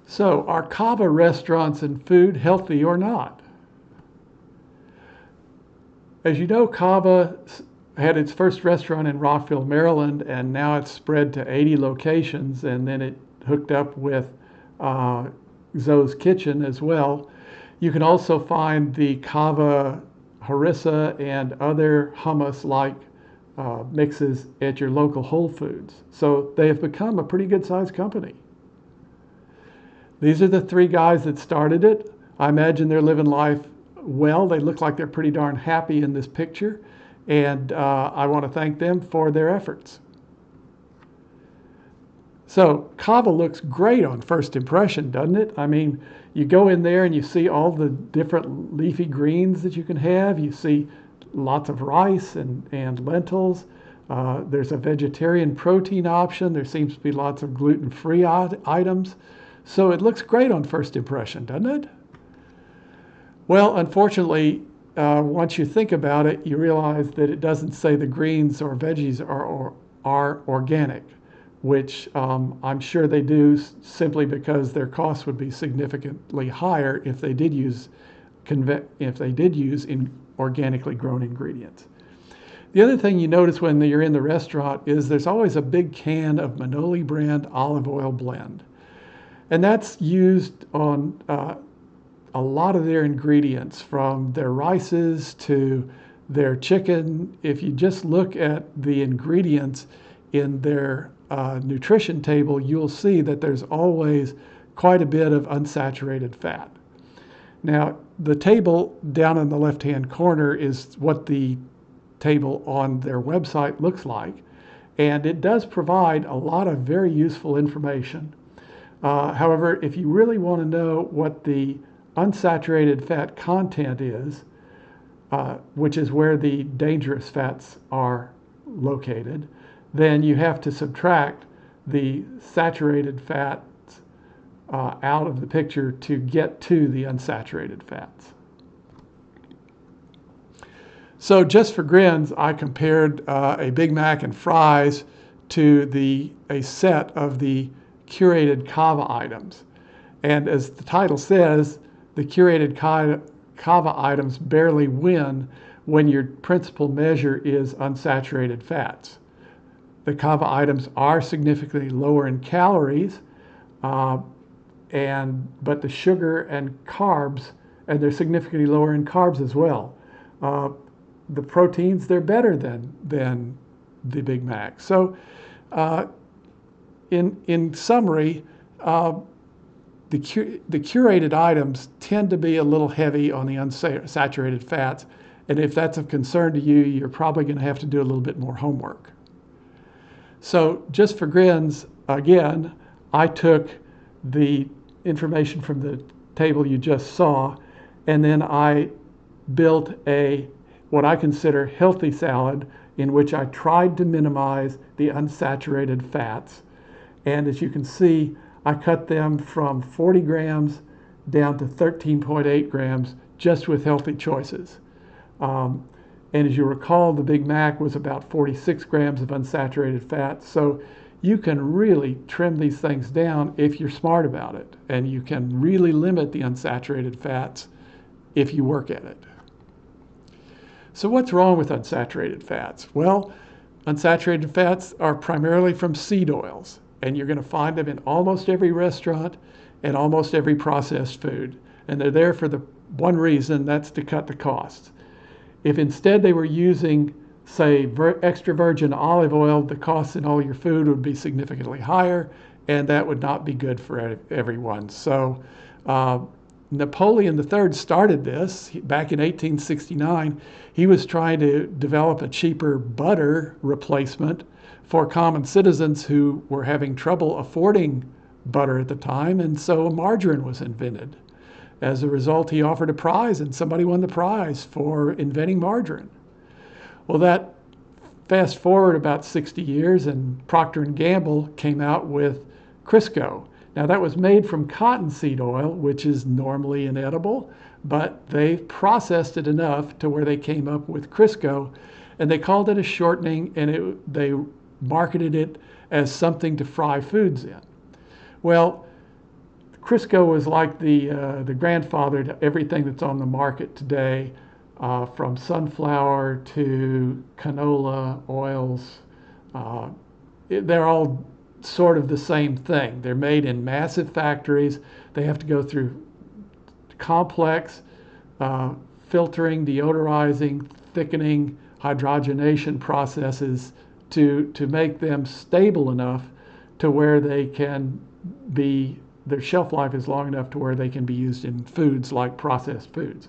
So, are Cava restaurants and food healthy or not? As you know, Cava had its first restaurant in Rockville, Maryland, and now it's spread to 80 locations, and then it hooked up with uh, Zoe's Kitchen as well. You can also find the Cava harissa and other hummus-like mixes at your local Whole Foods. So they have become a pretty good-sized company. These are the three guys that started it. I imagine they're living life well. They look like they're pretty darn happy in this picture, and I want to thank them for their efforts. So Cava looks great on first impression, doesn't it? I mean, you go in there and you see all the different leafy greens that you can have. You see lots of rice and lentils. There's a vegetarian protein option. There seems to be lots of gluten-free items. So it looks great on first impression, doesn't it? Well, unfortunately, once you think about it, you realize that it doesn't say the greens or veggies are organic, which I'm sure they do simply because their costs would be significantly higher if they did use organically grown ingredients. The other thing you notice when you're in the restaurant is there's always a big can of Manoli brand olive oil blend. And that's used on a lot of their ingredients, from their rices to their chicken. If you just look at the ingredients in their nutrition table, you'll see that there's always quite a bit of unsaturated fat. Now, the table down in the left-hand corner is what the table on their website looks like, and it does provide a lot of very useful information. However, if you really want to know what the unsaturated fat content is, which is where the dangerous fats are located, then you have to subtract the saturated fats out of the picture to get to the unsaturated fats. So just for grins, I compared a Big Mac and fries to a set of the Curated Cava items. And as the title says, the Curated Cava items barely win when your principal measure is unsaturated fats. The Cava items are significantly lower in calories, but the sugar and carbs, and they're significantly lower in carbs as well. The proteins, they're better than the Big Mac. So in summary, the curated items tend to be a little heavy on the unsaturated fats, and if that's of concern to you, you're probably going to have to do a little bit more homework. So just for grins, again, I took the information from the table you just saw, and then I built what I consider healthy salad in which I tried to minimize the unsaturated fats. And as you can see, I cut them from 40 grams down to 13.8 grams just with healthy choices. And as you recall, the Big Mac was about 46 grams of unsaturated fat. So you can really trim these things down if you're smart about it. And you can really limit the unsaturated fats if you work at it. So what's wrong with unsaturated fats? Well, unsaturated fats are primarily from seed oils, and you're going to find them in almost every restaurant and almost every processed food. And they're there for the one reason, that's to cut the costs. If instead they were using, say, extra virgin olive oil, the costs in all your food would be significantly higher, and that would not be good for everyone. So Napoleon III started this back in 1869. He was trying to develop a cheaper butter replacement for common citizens who were having trouble affording butter at the time, and so margarine was invented. As a result, he offered a prize, and somebody won the prize for inventing margarine. Well, that fast forward about 60 years, and Procter & Gamble came out with Crisco. Now, that was made from cottonseed oil, which is normally inedible, but they processed it enough to where they came up with Crisco, and they called it a shortening, and they marketed it as something to fry foods in. Well, Crisco was like the grandfather to everything that's on the market today, from sunflower to canola oils. They're all sort of the same thing. They're made in massive factories. They have to go through complex filtering, deodorizing, thickening, hydrogenation processes to make them stable enough to where they can be, their shelf life is long enough to where they can be used in foods like processed foods.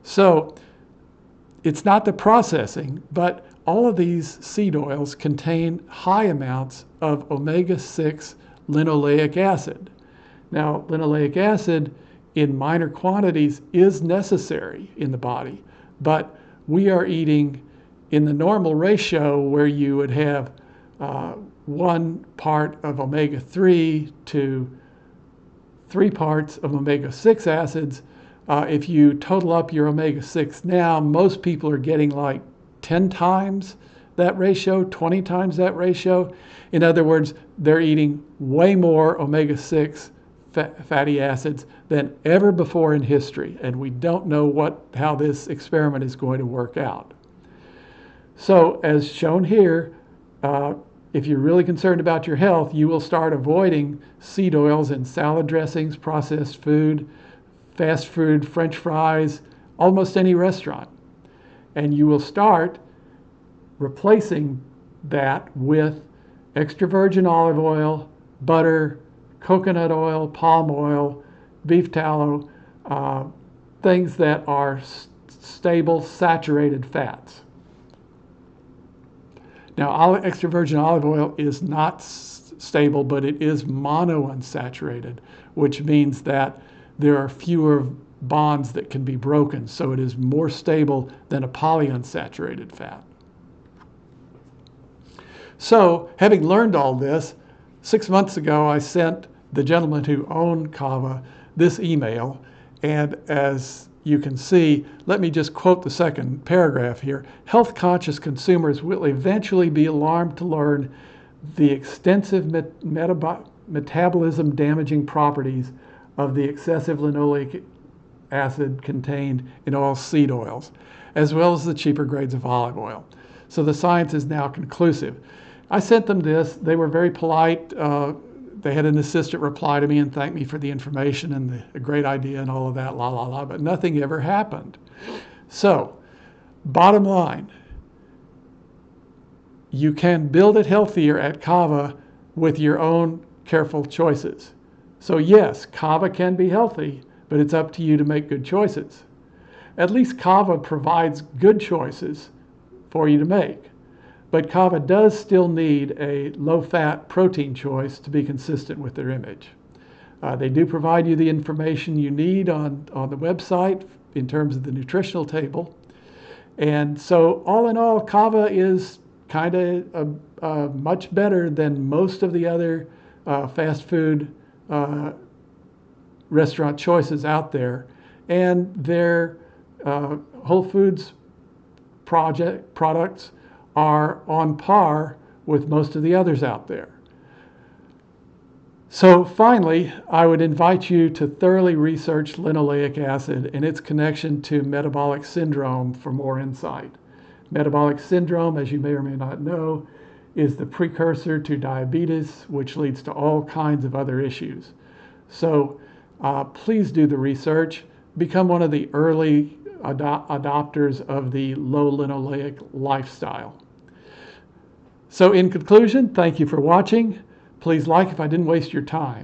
So it's not the processing, but all of these seed oils contain high amounts of omega-6 linoleic acid. Now, linoleic acid in minor quantities is necessary in the body, but we are eating in the normal ratio where you would have 1 part of omega-3 to 3 parts of omega-6 acids. If you total up your omega-6 now, most people are getting like 10 times that ratio, 20 times that ratio. In other words, they're eating way more omega-6 fatty acids than ever before in history, and we don't know how this experiment is going to work out. So as shown here, if you're really concerned about your health, you will start avoiding seed oils in salad dressings, processed food, fast food, French fries, almost any restaurant. And you will start replacing that with extra virgin olive oil, butter, coconut oil, palm oil, beef tallow, things that are stable, saturated fats. Now, extra virgin olive oil is not stable, but it is monounsaturated, which means that there are fewer bonds that can be broken, so it is more stable than a polyunsaturated fat. So, having learned all this, 6 months ago I sent the gentleman who owned Cava this email, and as you can see, let me just quote the second paragraph here. Health-conscious consumers will eventually be alarmed to learn the extensive metabolism-damaging properties of the excessive linoleic acid contained in all seed oils, as well as the cheaper grades of olive oil. So the science is now conclusive. I sent them this. They were very polite. They had an assistant reply to me and thank me for the information and the great idea and all of that, but nothing ever happened. So, bottom line, you can build it healthier at Cava with your own careful choices. So yes, Cava can be healthy, but it's up to you to make good choices. At least Cava provides good choices for you to make. But Cava does still need a low-fat protein choice to be consistent with their image. They do provide you the information you need on the website in terms of the nutritional table. And so all in all, Cava is kind of much better than most of the other fast food restaurant choices out there. And their Whole Foods products are on par with most of the others out there. So finally, I would invite you to thoroughly research linoleic acid and its connection to metabolic syndrome for more insight. Metabolic syndrome, as you may or may not know, is the precursor to diabetes, which leads to all kinds of other issues. So please do the research. Become one of the early adopters of the low linoleic lifestyle. So in conclusion, thank you for watching. Please like if I didn't waste your time.